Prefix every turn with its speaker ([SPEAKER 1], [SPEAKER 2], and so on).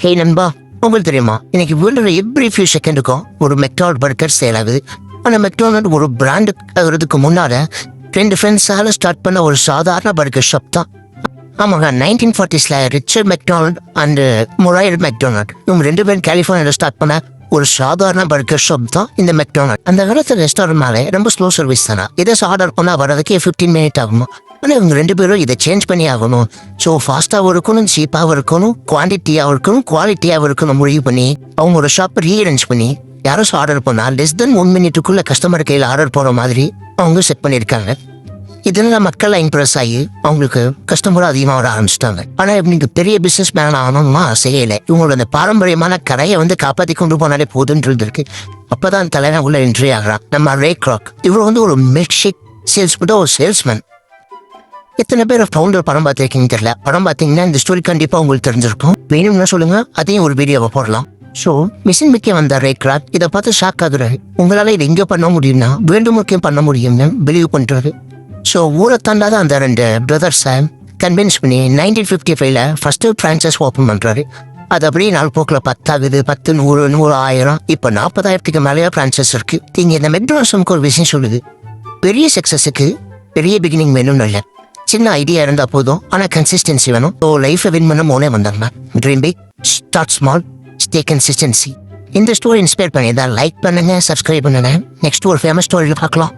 [SPEAKER 1] ஹே நண்பா, உங்களுக்கு தெரியுமா இன்னைக்கு வேர்ல்டுல எவ்ரி ஃபியூ செகண்டுக்கும் ஒரு மெக்டானல்ட் பர்கர் சேல் ஆகுது. ஆனால் மெக்டானல்ட் ஒரு பிராண்டு ஆகிறதுக்கு முன்னால 2 ஃப்ரெண்ட்ஸால ஸ்டார்ட் பண்ண ஒரு சாதாரண பர்கர் ஷாப் தான். ஆமாங்க, 1940s Richard McDonald and Maurice McDonald இவங்க 2 பேரும் கலிஃபோர்னியாவில் ஸ்டார்ட் பண்ண ஒரு சாதாரண பர்கர் ஷாப் தான் இந்த மெக்டானல்ட். அந்த காலத்து ரெஸ்டாரண்ட்னாலே ரொம்ப ஸ்லோ சர்வீஸ் தானே. ஏதாச்சும் ஆர்டர் பண்ணால் வரதுக்கே 15 மினிட் ஆகுமா. ஆனால் இவங்க 2 பேரும் இதை சேஞ்ச் பண்ணி ஆகணும். ஸோ ஃபாஸ்ட்டாகவும் இருக்கணும், சீப்பாகவும் இருக்கணும், குவான்டிட்டியாகவும் இருக்கணும், குவாலிட்டியாகவும் இருக்கணும் முடிவு பண்ணி அவங்க ஒரு ஷாப்பை ரீஅரேஞ்ச் பண்ணி யாராச்சும் ஆர்டர் பண்ணால் லெஸ் தென் 1 மினிட்டுக்குள்ளே கஸ்டமர் கையில் ஆர்டர் போகிற மாதிரி அவங்க செட் பண்ணியிருக்காங்க. இதெல்லாம் மக்கள் இம்ப்ரெஸ் ஆகி அவங்களுக்கு கஸ்டமரும் அதிகமாக வர ஆரம்பிச்சிட்டாங்க. ஆனால் இவங்க பெரிய பிஸ்னஸ் மேன் ஆகணும்னா செய்யலை. இவங்களோட அந்த பாரம்பரியமான கடையை காப்பாற்றி கொண்டு போனாலே போதுன்றது இருக்கு. அப்போதான் தலைவன் உள்ள என்ட்ரி ஆகிறான் நம்ம ரே கிராக். இவர் ஒரு மில்க் ஷேக் சேல்ஸ் பண்ண ஒரு சேல்ஸ்மேன். எத்தனை பேர் ஃபவுண்டர் படம் பார்த்துருக்கீங்க தெரியல. படம் பார்த்தீங்கன்னா இந்த ஸ்டோரி கண்டிப்பாக உங்களுக்கு தெரிஞ்சிருக்கும். வேணும்னா சொல்லுங்க, அதையும் ஒரு வீடியோவை போடலாம். ஸோ மிஷின் மிக்க வந்த ரே கிராக் இதை பார்த்து ஷாக் ஆகுறாரு. உங்களால் இதை எங்கே பண்ண முடியும்னா வேண்டும் முக்கியம் பண்ண முடியும்னு பிலீவ் பண்ணுறாரு. ஸோ ஊரை தாண்டாத அந்த 2 பிரதர்ஸை கன்வின்ஸ் பண்ணி 1955 ஃபர்ஸ்ட் ஃப்ரான்ச்சைஸ் ஓப்பன் பண்ணுறாரு. அது அப்படியே நாள் போக்கில் 10 ஆகுது, 10, 100, 100, 1000, இப்போ 40,000க்கு மேலேயே ஃப்ரான்ச்சைஸ் இருக்கு. இங்கே இந்த மெக்டானல்ட்ஸுக்கு ஒரு விஷயம் சொல்லுது, பெரிய சக்ஸஸுக்கு பெரிய பிகினிங் வேணும்னு இல்லை, சின்ன ஐடியா இருந்தால் போதும், ஆனால் கன்சிஸ்டன்சி வேணும். ஸோ லைஃப்பை வின் பண்ண மோனே வந்தாங்க. Dream big, start small, stay consistency. இந்த ஸ்டோரி இன்ஸ்பயர் பண்ணி தான் லைக் பண்ணுங்க, சப்ஸ்கிரைப் பண்ணுங்க. நெக்ஸ்ட் ஒரு ஃபேமஸ் ஸ்டோரியில் பார்க்கலாம்.